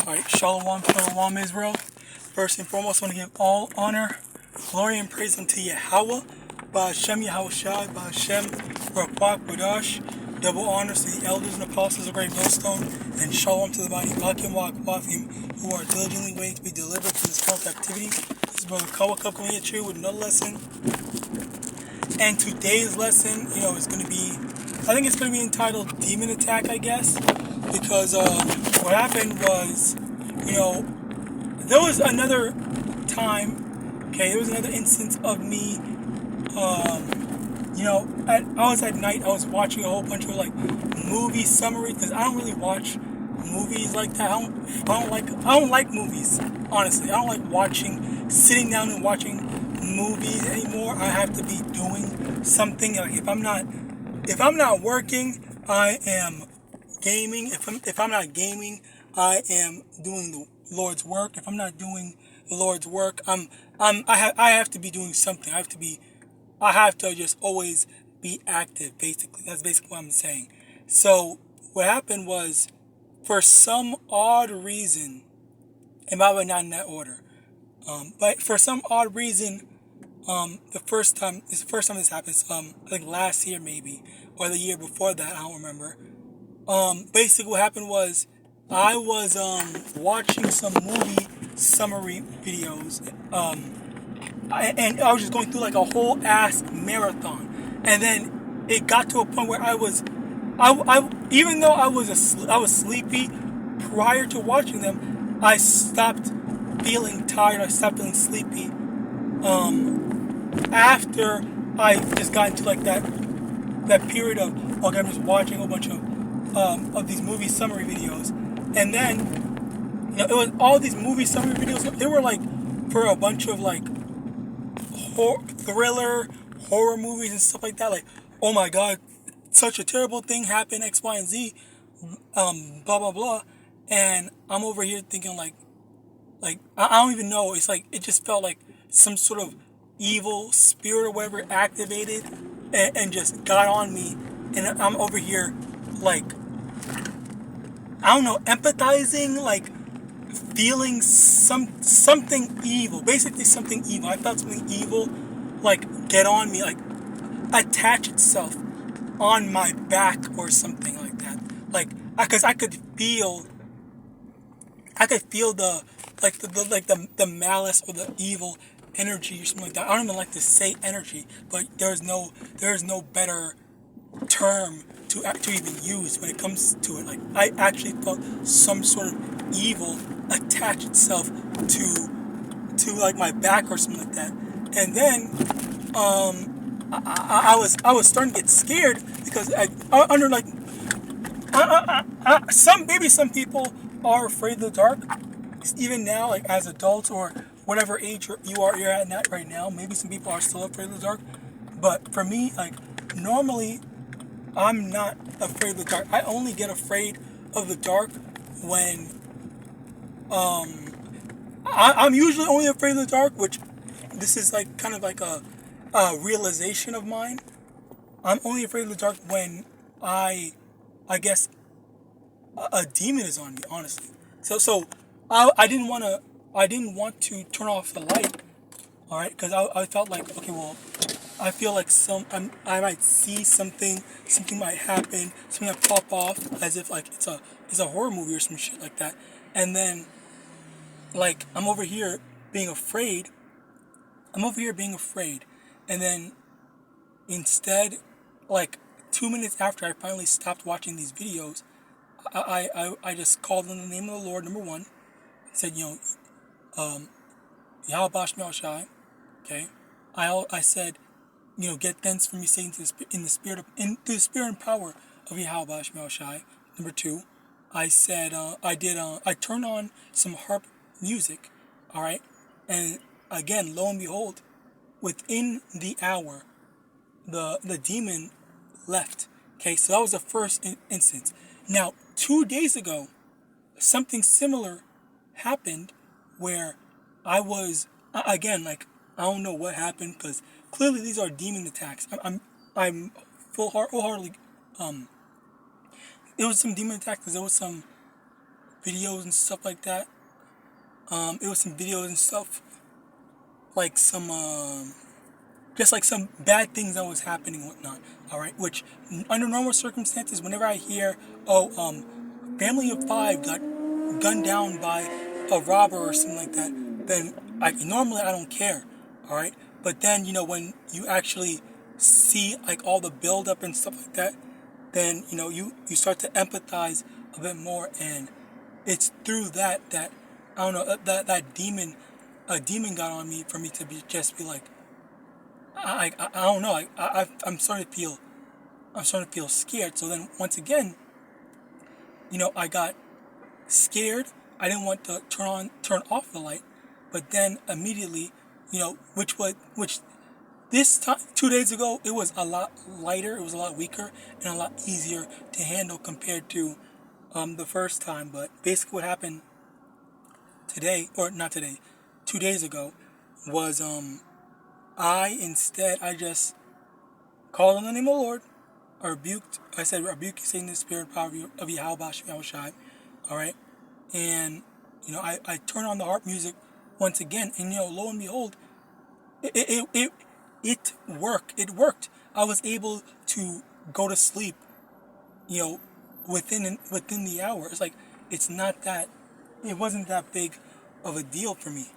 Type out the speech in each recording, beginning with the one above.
Alright, Shalom, Israel. First and foremost, I want to give all honor, glory, and praise unto Yahawah, Ba'ashem Yahawashi, Ba'ashem YAHAWAH. Double honors to the elders and apostles of Great Millstone, and shalom to the BANYAMAN who are diligently waiting to be delivered from this current captivity. This is Brother Kawakub coming at you with another lesson. And today's lesson, is going to be, I think it's going to be entitled Demon Attack, I guess, because what happened was, there was another time, there was another instance of me, I was at night, I was watching a whole bunch of movie summaries, because I don't really watch movies like that. I don't like movies, honestly. I don't like sitting down and watching movies anymore. I have to be doing something. If I'm not working, I am gaming. If I'm not gaming, I am doing the Lord's work. If I'm not doing the Lord's work, I have to be doing something. I have to just always be active, basically. That's basically what I'm saying. So what happened was, for some odd reason, and by the way, not in that order, but for some odd reason, it's the first time this happens, I think last year maybe, or the year before that, I don't remember. Basically what happened was, I was watching some movie summary videos, and I was just going through a whole ass marathon, and then it got to a point where I even though I was sleepy prior to watching them, I stopped feeling tired. I stopped feeling sleepy after I just got into that period of I'm just watching a whole bunch of these movie summary videos, and then it was all these movie summary videos. They were for a bunch of horror movies and stuff like that. Oh my God, such a terrible thing happened, X, Y, and Z, blah blah blah, and I'm over here thinking I don't even know. It's it just felt like some sort of evil spirit or whatever activated and just got on me, and I'm over here I don't know, empathizing, feeling something evil, basically something evil. I felt something evil get on me, attach itself on my back or something like that. Because I could feel the malice or the evil energy or something like that. I don't even like to say energy, but there's no better term to even use when it comes to it. I actually felt some sort of evil attach itself to my back or something like that. And then I was starting to get scared, because some people are afraid of the dark, even now, as adults or whatever age you're at right now. Maybe some people are still afraid of the dark, but for me, normally I'm not afraid of the dark. I only get afraid of the dark when I'm usually only afraid of the dark, which this is kind of a realization of mine. I'm only afraid of the dark when I guess a demon is on me, honestly. So I didn't want to turn off the light, all right, because I felt okay, well, I feel I might see something might happen, something might pop off, as if it's a horror movie or some shit like that, and then I'm over here being afraid. And then instead, 2 minutes after I finally stopped watching these videos, I just called on the name of the Lord, number one, and said, Yahawadah, okay? I said, get thence from me, Satan, into the spirit and power of Yahawadah. Number two, I said, I turned on some harp music, all right? And again, lo and behold, within the hour, the demon left. Okay, so that was the first instance. Now, 2 days ago, something similar happened where I was, again, I don't know what happened, because clearly these are demon attacks. I'm wholeheartedly, it was some demon attacks, because there was some videos and stuff like that. It was some videos and stuff, like some, just like some bad things that was happening and whatnot, alright? Which, under normal circumstances, whenever I hear, family of 5 got gunned down by a robber or something like that, then normally I don't care, alright? But then, when you actually see, like, all the build-up and stuff like that, then, you start to empathize a bit more, and it's through that, I don't know, that demon, a demon got on me for me to be like, I don't know, I'm starting to feel scared. So then, once again, I got scared. I didn't want to turn off the light, but then immediately, which this time, 2 days ago, it was a lot lighter, it was a lot weaker, and a lot easier to handle compared to the first time. But basically what happened today, or not today, 2 days ago, was I just called on the name of the Lord. I said, rebuke you, Satan, the spirit power of YAHAWASHI, alright? And, I turned on the harp music once again, and, lo and behold, it worked. It worked. I was able to go to sleep, within the hour. It's like, it wasn't that big of a deal for me.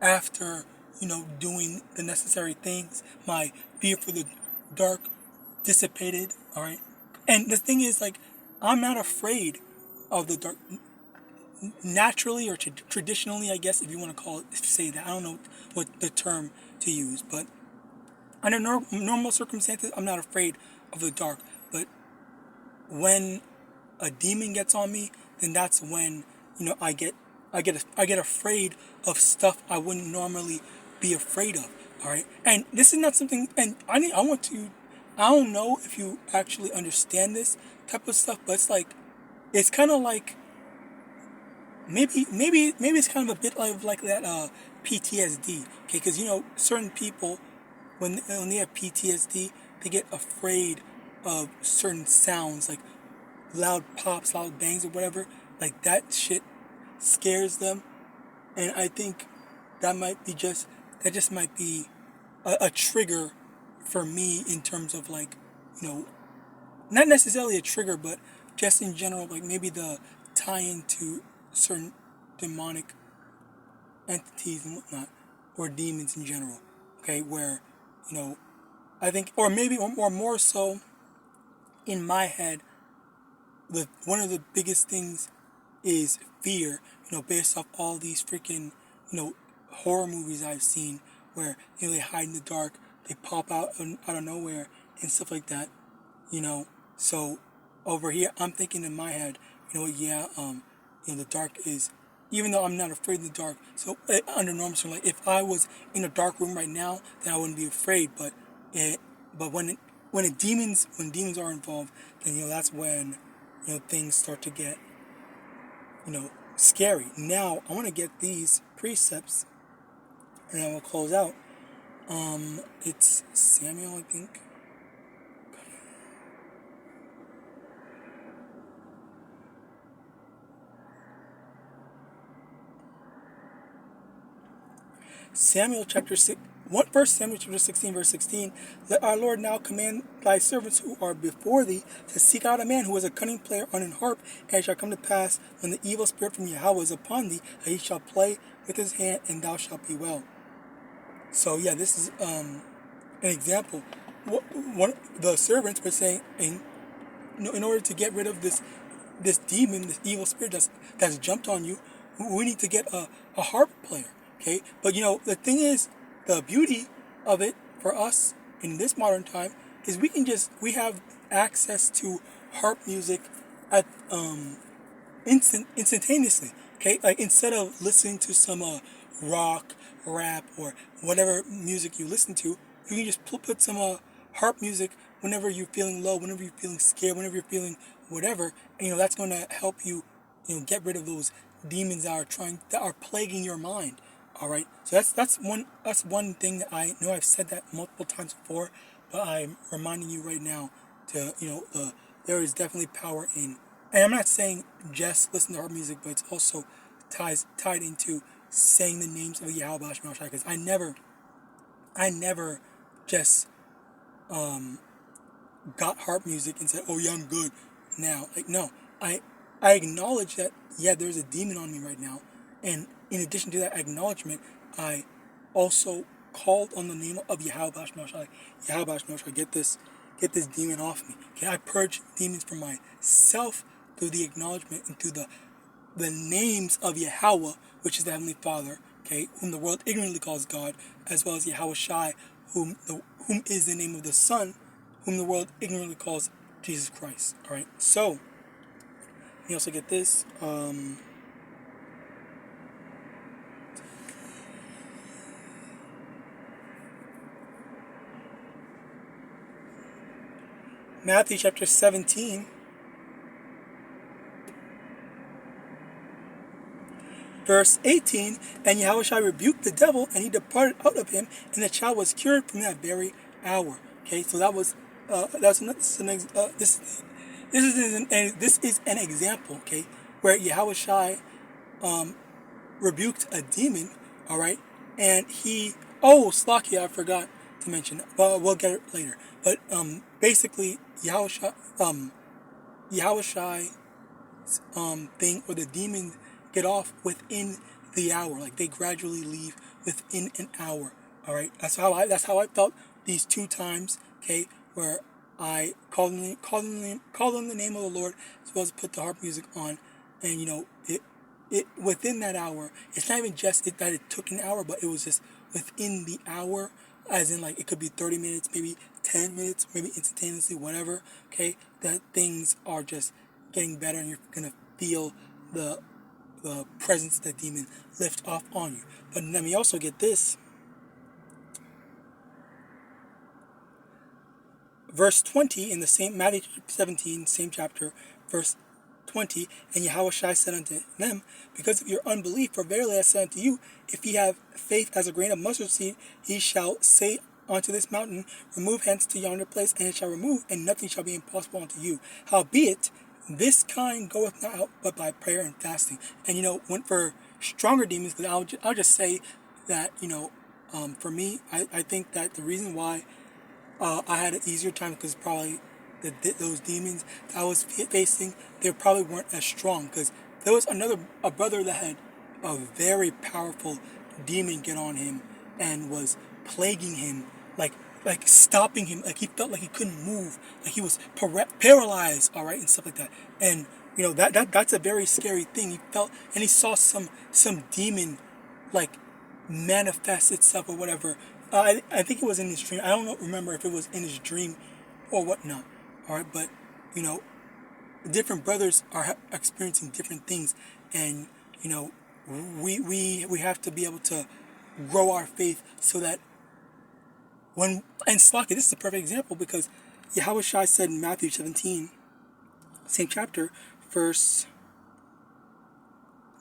After, doing the necessary things, my fear for the dark dissipated, alright? And the thing is, like, I'm not afraid of the dark. Naturally or traditionally, I guess, if you want to say that. I don't know what the term to use, but under normal circumstances, I'm not afraid of the dark. But when a demon gets on me, then that's when, I get afraid of stuff I wouldn't normally be afraid of. All right, and this is not something. And I don't know if you actually understand this type of stuff, but it's kind of like maybe it's kind of a bit like that PTSD. Okay, because certain people when they have PTSD, they get afraid of certain sounds like loud pops, loud bangs, or whatever. Like that shit scares them, and I think that just might be a trigger for me in terms of not necessarily a trigger, but just in general, like maybe the tie-in to certain demonic entities and whatnot, or demons in general. Okay, where I think, or maybe, or more so, in my head, one of the biggest things is fear. Based off all these freaking horror movies I've seen, where they hide in the dark, they pop out of nowhere and stuff like that. So over here I'm thinking in my head, the dark is, even though I'm not afraid of the dark. So under normal, like if I was in a dark room right now, then I wouldn't be afraid. But when demons are involved, then that's when things start to get scary. Now I want to get these precepts, and I will close out. It's Samuel, I think. Samuel chapter 6, 1 Samuel chapter 16, verse 16. Let our Lord now command thy servants who are before thee to seek out a man who is a cunning player on an harp, and it shall come to pass when the evil spirit from Yahweh is upon thee, that he shall play with his hand, and thou shalt be well. So yeah, this is an example. One the servants were saying, in order to get rid of this demon, this evil spirit that's jumped on you, we need to get a harp player. Okay, but the thing is, the beauty of it for us in this modern time is we have access to harp music at instantaneously. Okay, like instead of listening to some rock, rap, or whatever music you listen to, you can just put some harp music whenever you're feeling low, whenever you're feeling scared, whenever you're feeling whatever, and that's going to help you, get rid of those demons that are plaguing your mind. All right, so that's one thing that I know I've said that multiple times before, but I'm reminding you right now to there is definitely power in and I'm not saying just listen to harp music, but it's also tied into saying the names of the Yahweh because I never just got harp music and said, oh yeah, I'm good now. Like, no, I acknowledge that, yeah, there's a demon on me right now, and in addition to that acknowledgement, I also called on the name of Yahweh, get this demon off me. Okay, I purge demons from myself through the acknowledgement and through the names of Yahawah, which is the Heavenly Father, okay, whom the world ignorantly calls God, as well as YAHAWASHI, whom is the name of the Son, whom the world ignorantly calls Jesus Christ. All right, so you also get this. Matthew chapter 17, verse 18, and Yahawashi rebuked the devil, and he departed out of him, and the child was cured from that very hour. Okay, so that was this is an example. Okay, where Yahawashi rebuked a demon. All right, and Slacky, I forgot to mention, but we'll get it later. But basically, Yahawashi thing, or the demons get off within the hour. Like, they gradually leave within an hour. All right, that's how I felt these 2 times. Okay, where I called on the name of the Lord, as well as put the harp music on, and it within that hour. It's not even just that it took an hour, but it was just within the hour, as in, like, it could be 30 minutes, maybe 10 minutes, maybe instantaneously, whatever. Okay, that things are just getting better, and you're gonna feel the presence of the demon lift off on you. But let me also get this. Verse 20 in the same Matthew 17, same chapter, verse 20, and Yahawashi said unto them, because of your unbelief, for verily I say unto you, if ye have faith as a grain of mustard seed, ye shall say unto this mountain, remove hence to yonder place, and it shall remove, and nothing shall be impossible unto you. Howbeit, this kind goeth not out but by prayer and fasting. And when for stronger demons, because I'll just say that for me, I think that the reason why I had an easier time, because probably those demons that I was facing, they probably weren't as strong, because there was a brother that had a very powerful demon get on him and was plaguing him, like stopping him, like he felt like he couldn't move, like he was paralyzed, all right, and stuff like that. And that's a very scary thing. He felt, and he saw some demon like manifest itself or whatever. I think it was in his dream. I don't remember if it was in his dream or whatnot. All right, but different brothers are experiencing different things, and we have to be able to grow our faith so that and Slacky, this is a perfect example, because Yahawashi said in Matthew 17, same chapter, verse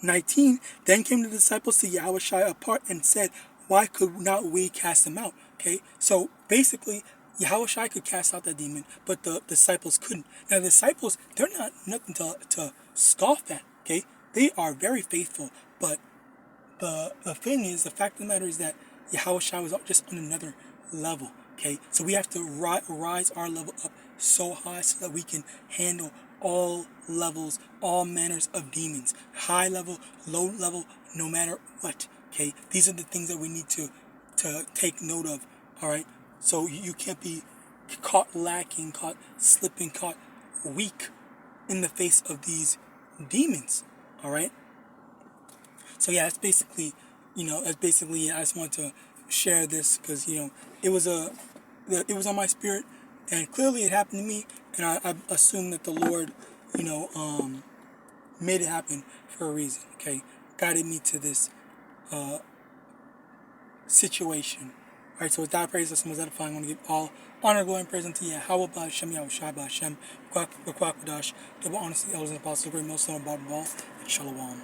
19, then came the disciples to Yahawashi apart and said, why could not we cast him out? Okay, so basically, Yahawashi could cast out that demon, but the disciples couldn't. Now, the disciples, they're not nothing to scoff at, okay? They are very faithful, but the thing is, the fact of the matter is that Yahawashi was just on another level, okay? So we have to rise our level up so high so that we can handle all levels, all manners of demons, high level, low level, no matter what, okay? These are the things that we need to take note of, all right? So you can't be caught lacking, caught slipping, caught weak in the face of these demons, all right? So yeah, that's basically, I just want to share this because, it was on my spirit, and clearly it happened to me, and I assume that the Lord, made it happen for a reason, okay? Guided me to this situation. All right, so with that praise, that's most edifying. I want to give all honor, glory, and praise unto Yahawah, Hashem, Yahawashi, Hashem, Kwak, double honesty, elders and apostles, great millstone above all, and Shalom.